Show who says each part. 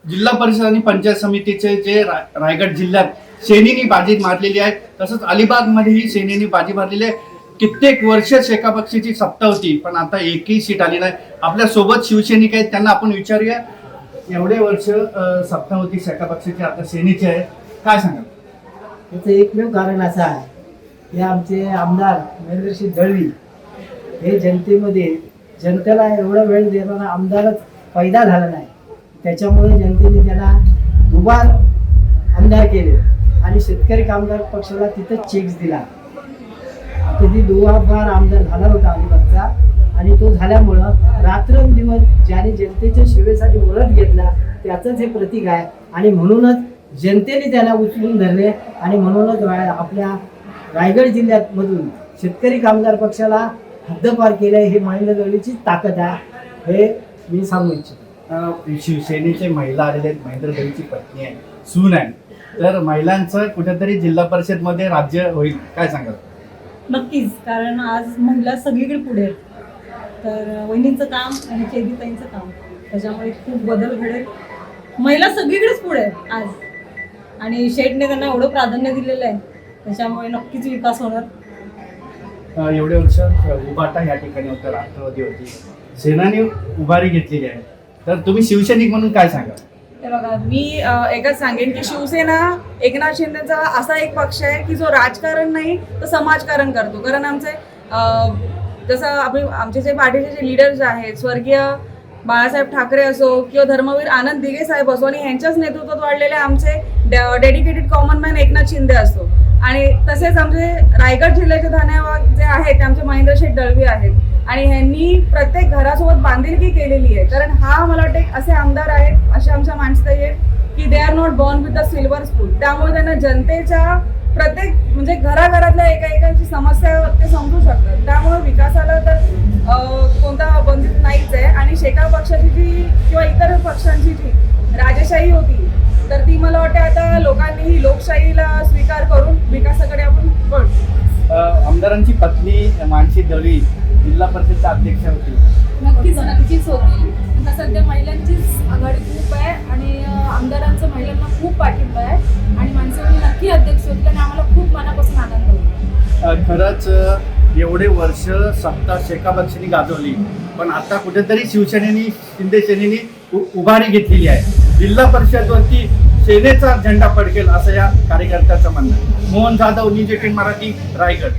Speaker 1: जिल्हा परिषद आणि पंचायत समितीचे जे रायगड जिल्ह्यात सेनेनी बाजी मारलेली आहे, तसंच अलिबाग मध्येही सेनेनी बाजी मारलेली आहे. कित्येक वर्ष शेका पक्षाची सत्ता होती, पण आता एकही सीट आली नाही. आपल्या सोबत शिवसैनिक आहेत, त्यांना आपण विचारूया. एवढे वर्ष सत्ता होती शेका पक्षाची, आता सेनेची आहे, काय सांगाल?
Speaker 2: याचं एकमेव कारण असं आहे की आमचे आमदार महेंद्रसिंह दळवी हे जनतेमध्ये जनतेला एवढा वेळ देणारा आमदारच पैदा झाला नाही. त्याच्यामुळे जनतेने त्याला दुबार आमदार केले आणि शेतकरी कामगार पक्षाला तिथं चेक्स दिला. कधी दुबार आमदार झाला होता अलिबागचा, आणि तो झाल्यामुळं रात्रंदिवस ज्याने जनतेच्या सेवेसाठी वळत घेतला त्याचंच हे प्रतीक आहे. आणि म्हणूनच जनतेने त्याला उचलून धरले आणि म्हणूनच आपल्या रायगड जिल्ह्यात मधून शेतकरी कामगार पक्षाला हद्दपार केलं. हे महेंद्र दळवीची ताकद आहे, हे मी सांगू इच्छितो.
Speaker 1: शिवसेनेचे महिला आलेले आहेत, महेंद्र दळवीची पत्नी आहे, सून आहे, तर महिलांचं कुठेतरी जिल्हा परिषद मध्ये राज्य होईल, काय सांगाल?
Speaker 3: नक्कीच, कारण आज महिला सगळीकडे पुढे आहेत. तर वहिनींचं काम आणि चेदिताईंचं काम, त्याच्यामुळे खूप बदल घडेल. महिला सगळीकडेच पुढे आहेत आज, आणि शेठने त्यांना एवढं प्राधान्य दिलेलं आहे, त्याच्यामुळे नक्कीच विकास होणार.
Speaker 1: एवढे वर्ष उभाटा या ठिकाणी होतं, राष्ट्रवादी होती, सेनाने उभारी घेतलेली आहे, तर तुम्ही शिवसैनिक म्हणून काय सांगाल?
Speaker 4: हे बघा, मी एकच सांगेन की शिवसेना एकनाथ शिंदेचा असा एक पक्ष आहे की जो राजकारण नाही तर समाजकारण करतो. कारण जसं आमचे जे पार्टीचे जे लीडर्स आहेत, स्वर्गीय बाळासाहेब ठाकरे असो किंवा धर्मवीर आनंद दिघे साहेब असो, आणि ह्यांच्याच नेतृत्वात वाढलेले आमचे dedicated common man Eknath Shinde असो, आणि तसेच आमचे रायगड जिल्ह्याचे धन्यवाद जे आहेत ते आमचे महेंद्र शेठ दळवी आहेत. आणि ह्यांनी प्रत्येक घरासोबत बांधिलकी केलेली आहे. कारण हा मला वाटते असे आमदार आहेत, असे आमच्या माणसं आहेत की they are not born with the silver spoon. त्यामुळे त्यांना जनतेच्या प्रत्येक म्हणजे घराघरातल्या एकाची समस्या ते समजू शकतात. त्यामुळे विकासाला तर कोणता बंदित नाहीच आहे. आणि शेका पक्षाची जी किंवा इतर पक्षांची जी राजेशाही होती, तर ती मला वाटते आता लोकांनी ही लोकशाहीला स्वीकार करून विकासाकडे आपण वळू.
Speaker 1: आमदारांची पत्नी मानसी दळवी जिल्हा परिषदच्या अध्यक्ष होती.
Speaker 5: नक्कीच होती. आता सध्या महिलांचीच आघाडी खूप आहे आणि आमदारांचं महिलांना खूप पाठिंबा आहे, आणि माणसांनी नक्की अध्यक्ष होतील आणि आम्हाला खूप मनापासून आनंद होतो.
Speaker 1: खरंच एवढे वर्ष सत्ता शेका पक्षाने गाजवली, पण आता कुठेतरी शिवसेनेनी शिंदे सेनेनी उभारी घेतलेली आहे. जिल्हा परिषदवरती सेनेचा झेंडा फडकेल असं या कार्यकर्त्याचं म्हणणं आहे. मोहन जाधव, न्यूज 18 मराठी, रायगड.